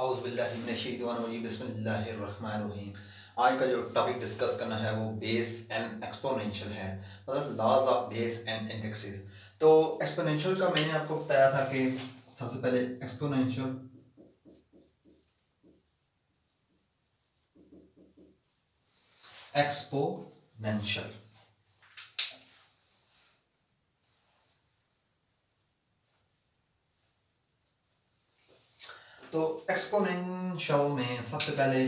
बिस्मिल्लाहिर्रहमानिर्रहीम। आज का जो टॉपिक डिस्कस करना है वो बेस एंड एक्सपोनेंशियल है, मतलब laws of base and indexes. तो एक्सपोनेंशियल का मैंने आपको बताया था कि सबसे पहले एक्सपोनेंशियल एक्सपोनेंशियल तो एक्सपोनेंशियल में सबसे पहले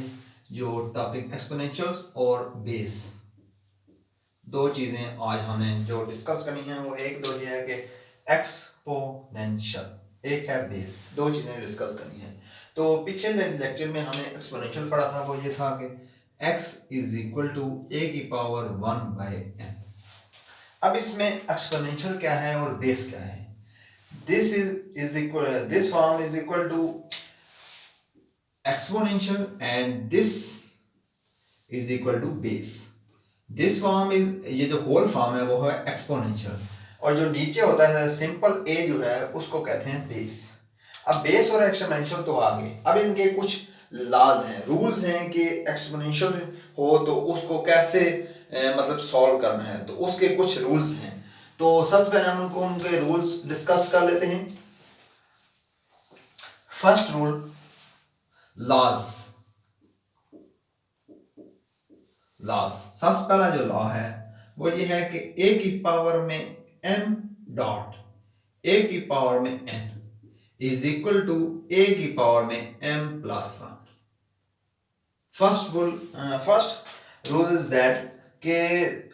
जो टॉपिक एक्सपोनेंशियल्स और बेस, दो चीज़ें आज हमें जो डिस्कस करनी है वो एक दो ये है कि एक्सपोनेंशियल, एक है बेस, दो चीज़ें डिस्कस करनी है। तो पिछले लेक्चर में हमने एक्सपोनेंशियल पढ़ा था, वो ये था कि x इज इक्वल टू ए की पावर 1/n। अब इसमें एक्सपोनेंशियल क्या है और बेस क्या है? This form is equal to exponential and this is equal to base. This form is, ये जो होल फॉर्म है वो है एक्सपोनेंशियल, और जो नीचे होता है सिंपल ए जो है उसको कहते हैं बेस। अब बेस और एक्सपोनेंशियल तो आगे, अब इनके कुछ लॉज हैं, रूल्स हैं कि एक्सपोनेंशियल हो तो उसको कैसे मतलब सॉल्व करना है, तो उसके कुछ रूल्स हैं। तो सबसे पहले हम उनके रूल्स डिस्कस कर लेते हैं। First rule, laws. लॉस, सबसे पहला जो लॉ है वो ये है कि ए की पावर में m डॉट ए की पावर में n इज इक्वल टू ए की पावर में m plus 1। First rule is that कि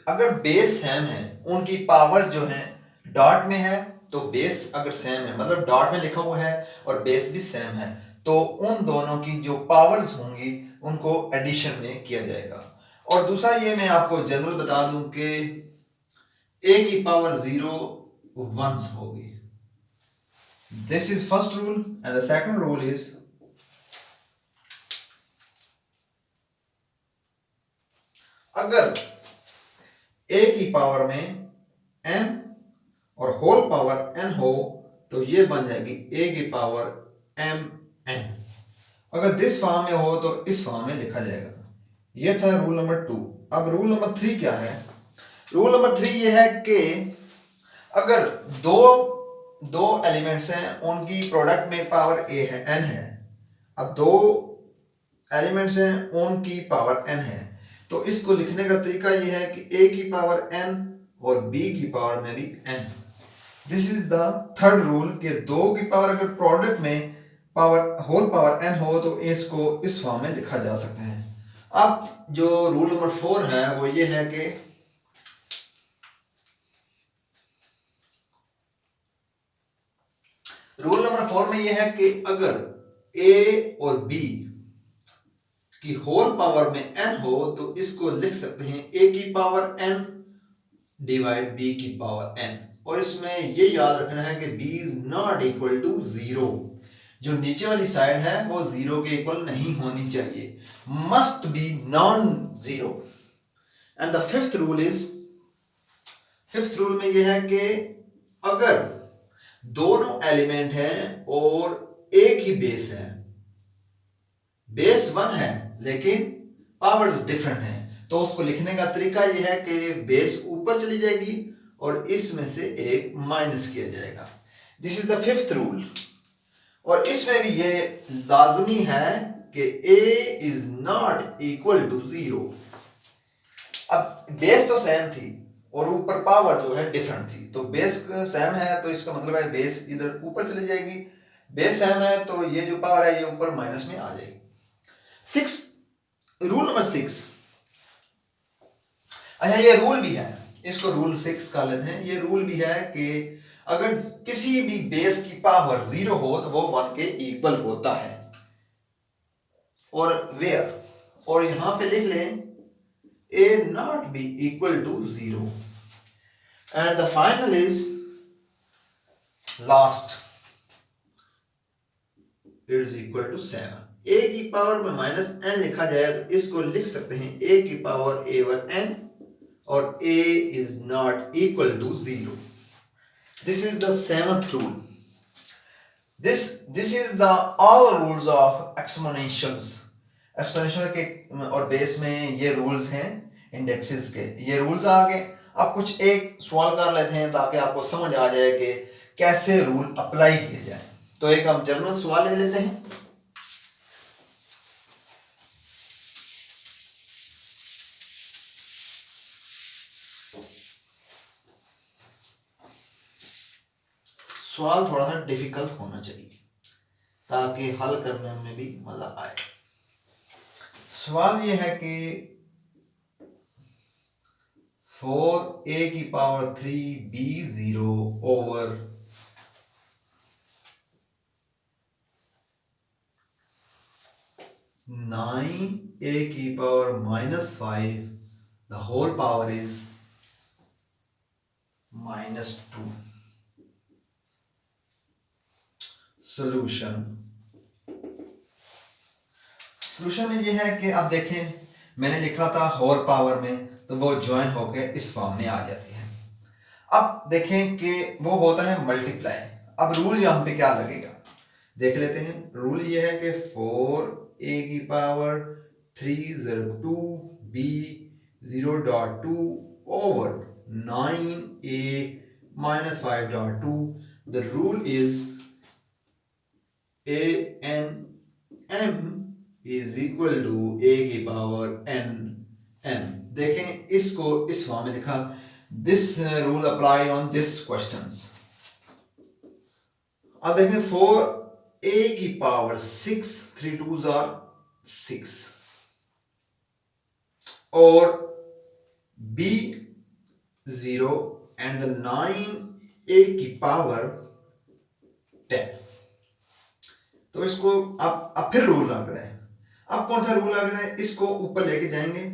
अगर बेस सेम है, उनकी पावर जो है डॉट में है, तो बेस अगर सेम है मतलब डॉट में लिखा हुआ है और बेस भी सेम है, तो उन दोनों की जो पावर्स होंगी उनको एडिशन में किया जाएगा। और दूसरा ये मैं आपको जनरल बता दूं कि ए की पावर 0 वंस होगी। This is first rule and the second rule is अगर ए की पावर में m और होल पावर n हो तो ये बन जाएगी a की पावर mn। अगर दिस फॉर्म में हो तो इस फॉर्म में लिखा जाएगा। ये था रूल नंबर 2। अब रूल नंबर 3 क्या है? रूल नंबर 3 ये है कि अगर दो दो एलिमेंट्स हैं, उनकी प्रोडक्ट में पावर a है, n है। अब दो एलिमेंट्स हैं, उनकी पावर n है, तो इसको लिखने का तरीका ये है कि a की पावर n और b की पावर में भी n। This is the third rule कि दो की पावर अगर प्रोडक्ट में पावर होल पावर n हो तो इसको इस फॉर्म में लिखा जा सकता है। अब जो रूल नंबर 4 है वो ये है कि रूल नंबर 4 में ये है कि अगर a और b की होल पावर में n हो तो इसको लिख सकते हैं a की पावर n डिवाइड b की पावर n। और इसमें ये याद रखना है कि b is not equal to 0। जो नीचे वाली साइड है वो 0 के इक्वल नहीं होनी चाहिए, must be non 0। And the fifth rule में ये है कि अगर दोनों एलिमेंट हैं और एक ही बेस है, बेस 1 है लेकिन पावर्स डिफरेंट हैं, तो उसको लिखने का तरीका यह है कि बेस ऊपर चली जाएगी और इसमें से एक माइनस किया जाएगा। This is the fifth rule. और इसमें भी ये लाजमी है कि a is not equal to 0। अब बेस तो सेम थी और ऊपर पावर जो है डिफरेंट थी, तो बेस सेम है तो इसका मतलब है बेस इधर ऊपर चली जाएगी, बेस सेम है तो ये जो पावर है ये ऊपर माइनस में आ जाएगी। Rule number 6। अच्छा, ये रूल भी है, इसको रूल 6 का लेते हैं। ये रूल भी है कि अगर किसी भी बेस की पावर 0 हो तो वो 1 के इक्वल होता है। और वेयर, और यहां पे लिख लें a not be equal to 0। and the final is last, it is equal to 7। a की पावर में माइनस n लिखा जाए तो इसको लिख सकते हैं a की पावर a1n और a is not equal to 0। This is the 7th rule. This is the all rules of एक्सपोनेंशियल्स। Exponential के और बेस में ये रूल्स हैं इंडेक्सेस के, ये रूल्स आ गए। अब कुछ एक सवाल कर लेते हैं ताकि आपको समझ आ जाए कि कैसे रूल अप्लाई किए जाए। तो एक हम जनरल सवाल ले लेते हैं। सवाल थोड़ा सा डिफिकल्ट होना चाहिए ताकि हल करने में भी मजा आए। सवाल ये है कि 4a⁵b0 over 9a⁻⁻5 the whole power is -2। Solution में ये है कि अब देखें, मैंने लिखा था होल पावर में, तो वो ज्वाइन होके इस फॉर्म में आ जाती है। अब देखें कि वो होता है मल्टीप्लाई। अब रूल यहाँ पे क्या लगेगा देख लेते हैं। रूल ये है कि 4a⁵ over 9a−5.2। the rule is a_n_m is equal to a⁴n_m। देखें इसको इस फॉर्म में लिखा। This rule apply on this questions. अब देखें 4a⁻6 3 2s are 6 और b0 and the 9a⁻10। तो इसको अब फिर रूल लग रहा है। अब कौन सा रूल लग रहा है, इसको ऊपर लेके जाएंगे।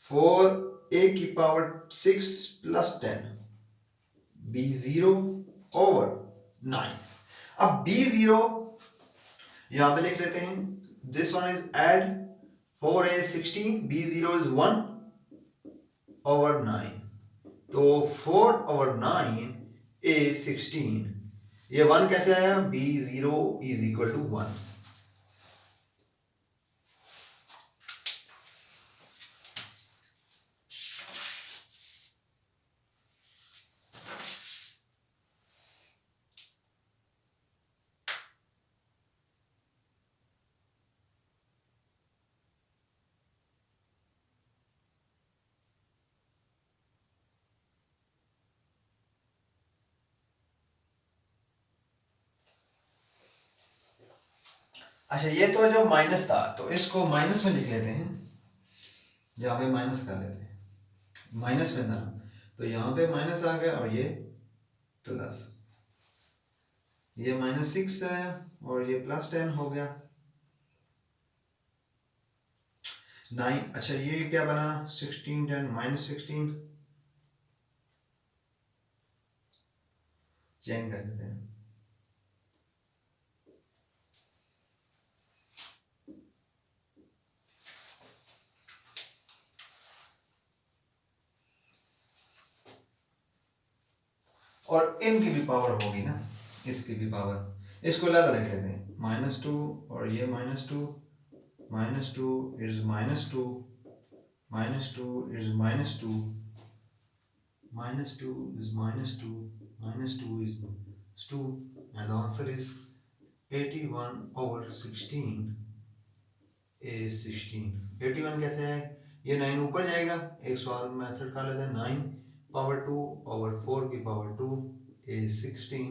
4a⁻6 + 10 b0 over 9। अब b0 यहां पे लिख लेते हैं। This one is add 4a16 b0 is 1 over 9। तो 4 over 9 a16, ये 1 कैसे आया, b0 is equal to 1। अच्छा, ये तो जो माइनस था तो इसको माइनस में लिख लेते हैं। यहाँ पे माइनस कर लेते हैं, माइनस में ना, तो यहाँ पे माइनस आ गया और ये प्लस, ये -6 है और ये +10 हो गया 9। अच्छा, ये क्या बना 16 10 -16, चेंज कर देते हैं। और इनकी भी पावर होगी ना, इसकी भी पावर, इसको अलग लिख लेते हैं। -2 और ये -2 -2 is -2 -2 is -2 -2 is -2 -2 is 2 and the answer is 81 over 16 is 16। 81 कैसे है, ये 9 ऊपर जाएगा, एक सवाल मेथड का लेते हैं। 9 पावर 2 over 4 की power 2 is 16।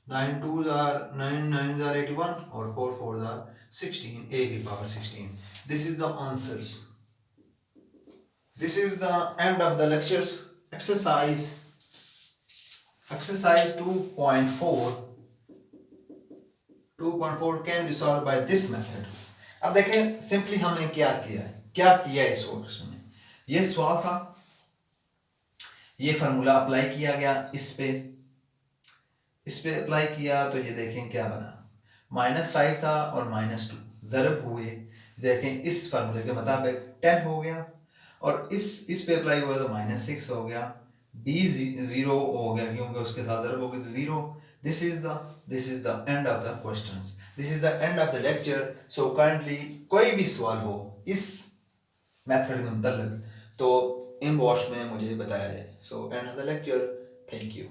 9 2s are 9 9s are 81 और 4 4s are 16, a की power 16। This is the answers। This is the end of the lectures। Exercise 2.4 can be solved by this method। अब देखें simply हमने क्या किया है, क्या किया है इस क्वेश्चन में। ये सवाल था, ये फार्मूला अप्लाई किया गया, इस पे अप्लाई किया तो ये देखें क्या बना, -5 था और -2 ज़रब हुए। देखें इस फार्मूले के मुताबिक 10 हो गया और इस पे अप्लाई हुआ तो -6 हो गया। बी जीरो हो गया क्योंकि उसके साथ ज़रब हो गया zero. This is the end of the questions, this is the end of the lecture. So kindly कोई भी सवाल हो इस मेथड के मतलब तो इनबॉक्स में मुझे बताया जाए. So end of the lecture. Thank you.